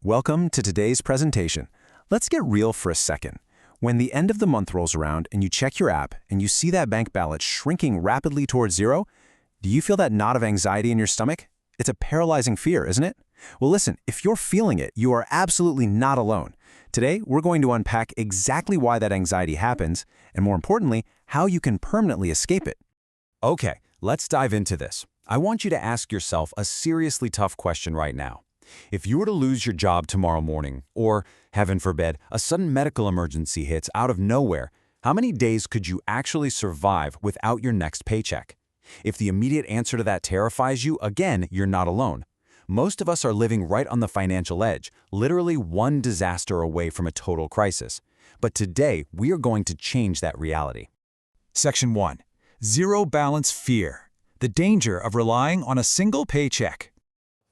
Welcome to today's presentation. Let's get real for a second. When the end of the month rolls around and you check your app and you see that bank balance shrinking rapidly towards zero, do you feel that knot of anxiety in your stomach? It's a paralyzing fear, isn't it? Well, listen, if you're feeling it, you are absolutely not alone. Today, we're going to unpack exactly why that anxiety happens, and more importantly, how you can permanently escape it. Okay, let's dive into this. I want you to ask yourself a seriously tough question right now. If you were to lose your job tomorrow morning, or, heaven forbid, a sudden medical emergency hits out of nowhere, how many days could you actually survive without your next paycheck? If the immediate answer to that terrifies you, again, you're not alone. Most of us are living right on the financial edge, literally one disaster away from a total crisis. But today, we are going to change that reality. Section 1. Zero balance fear. The danger of relying on a single paycheck.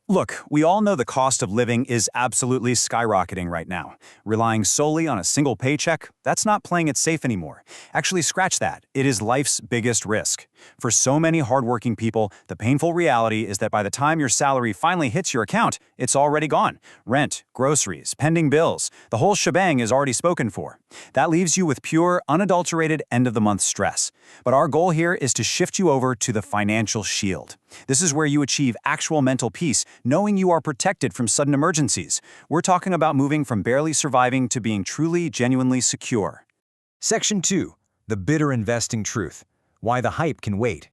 Look, we all know the cost of living is absolutely skyrocketing right now. Relying solely on a single paycheck, that's not playing it safe anymore. Actually, scratch that. It is life's biggest risk. For so many hardworking people, the painful reality is that by the time your salary finally hits your account, it's already gone. Rent, groceries, pending bills, the whole shebang is already spoken for. That leaves you with pure, unadulterated end-of-the-month stress. But our goal here is to shift you over to the financial shield. This is where you achieve actual mental peace, knowing you are protected from sudden emergencies. We're talking about moving from barely surviving to being truly, genuinely secure. Section 2. The bitter investing truth. Why the hype can wait.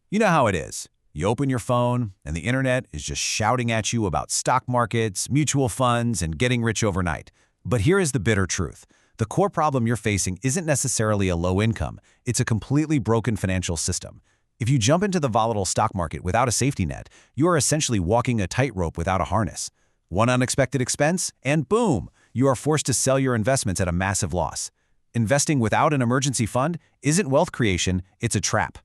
You know how it is. You open your phone, and the internet is just shouting at you about stock markets, mutual funds, and getting rich overnight. But here is the bitter truth. The core problem you're facing isn't necessarily a low income. It's a completely broken financial system. If you jump into the volatile stock market without a safety net, you are essentially walking a tightrope without a harness. One unexpected expense, and boom, you are forced to sell your investments at a massive loss. Investing without an emergency fund isn't wealth creation, it's a trap.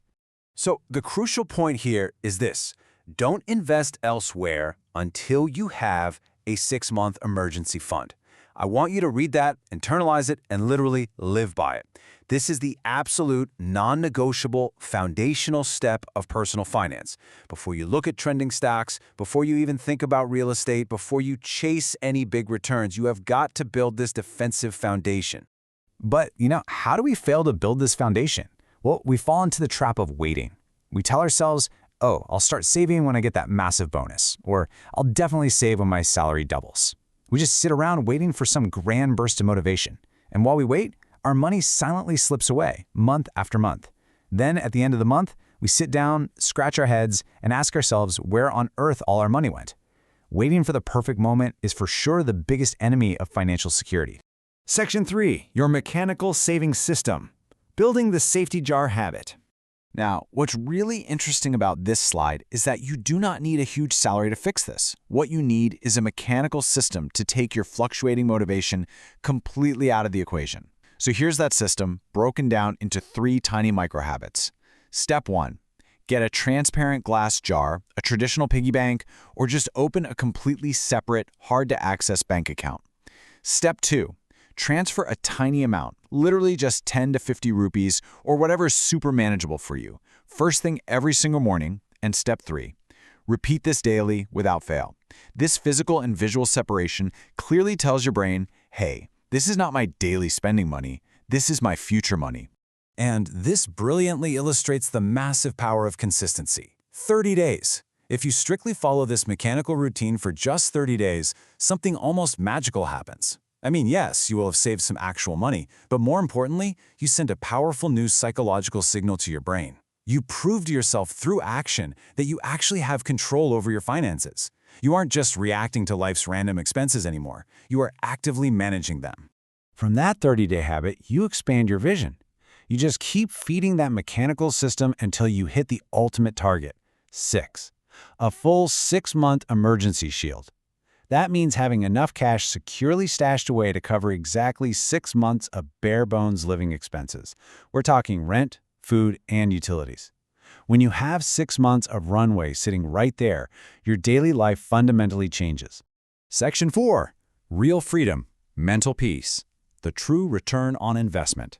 So the crucial point here is this. Don't invest elsewhere until you have a 6-month emergency fund. I want you to read that, internalize it, and literally live by it. This is the absolute, non-negotiable, foundational step of personal finance. Before you look at trending stocks, before you even think about real estate, before you chase any big returns, you have got to build this defensive foundation. But, how do we fail to build this foundation? Well, we fall into the trap of waiting. We tell ourselves, oh, I'll start saving when I get that massive bonus, or I'll definitely save when my salary doubles. We just sit around waiting for some grand burst of motivation. And while we wait, our money silently slips away, month after month. Then, at the end of the month, we sit down, scratch our heads, and ask ourselves where on earth all our money went. Waiting for the perfect moment is for sure the biggest enemy of financial security. Section 3. Your mechanical saving system. Building the safety jar habit. Now, what's really interesting about this slide is that you do not need a huge salary to fix this. What you need is a mechanical system to take your fluctuating motivation completely out of the equation. So here's that system broken down into 3 tiny micro-habits. Step 1. Get a transparent glass jar, a traditional piggy bank, or just open a completely separate, hard-to-access bank account. Step 2. Transfer a tiny amount, literally just 10 to 50 rupees, or whatever is super manageable for you, first thing every single morning. And step 3. Repeat this daily without fail. This physical and visual separation clearly tells your brain, hey, this is not my daily spending money, this is my future money. And this brilliantly illustrates the massive power of consistency. 30 days. If you strictly follow this mechanical routine for just 30 days, something almost magical happens. I mean, yes, you will have saved some actual money, but more importantly, you send a powerful new psychological signal to your brain. You prove to yourself through action that you actually have control over your finances. You aren't just reacting to life's random expenses anymore. You are actively managing them. From that 30-day habit, you expand your vision. You just keep feeding that mechanical system until you hit the ultimate target, 6. A full 6-month emergency shield. That means having enough cash securely stashed away to cover exactly 6 months of bare-bones living expenses. We're talking rent, food, and utilities. When you have 6 months of runway sitting right there, your daily life fundamentally changes. Section 4. Real freedom, mental peace. The true return on investment.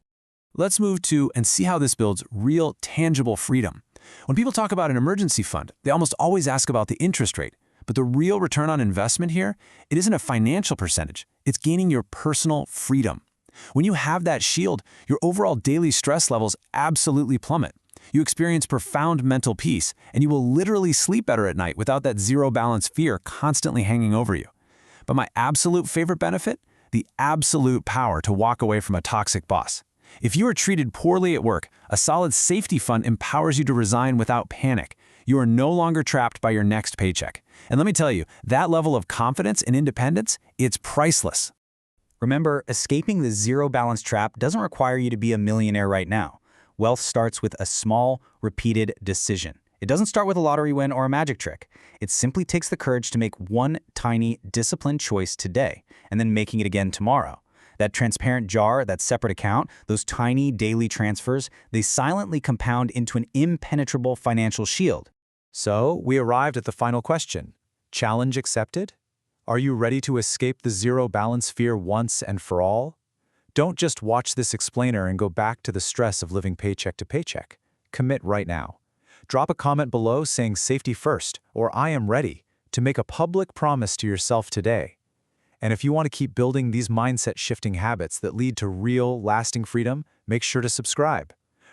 Let's move to and see how this builds real, tangible freedom. When people talk about an emergency fund, they almost always ask about the interest rate. But the real return on investment here, it isn't a financial percentage. It's gaining your personal freedom. When you have that shield, your overall daily stress levels absolutely plummet. You experience profound mental peace, and you will literally sleep better at night without that zero-balance fear constantly hanging over you. But my absolute favorite benefit? The absolute power to walk away from a toxic boss. If you are treated poorly at work, a solid safety fund empowers you to resign without panic. You are no longer trapped by your next paycheck. And let me tell you, that level of confidence and independence, it's priceless. Remember, escaping the zero-balance trap doesn't require you to be a millionaire right now. Wealth starts with a small, repeated decision. It doesn't start with a lottery win or a magic trick. It simply takes the courage to make one tiny, disciplined choice today, and then making it again tomorrow. That transparent jar, that separate account, those tiny daily transfers, they silently compound into an impenetrable financial shield. So, we arrived at the final question. Challenge accepted? Are you ready to escape the zero-balance fear once and for all? Don't just watch this explainer and go back to the stress of living paycheck to paycheck. Commit right now. Drop a comment below saying safety first or I am ready to make a public promise to yourself today. And if you want to keep building these mindset-shifting habits that lead to real, lasting freedom, make sure to subscribe.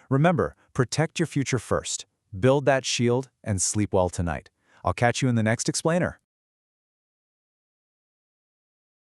Remember, protect your future first. Build that shield and sleep well tonight. I'll catch you in the next explainer.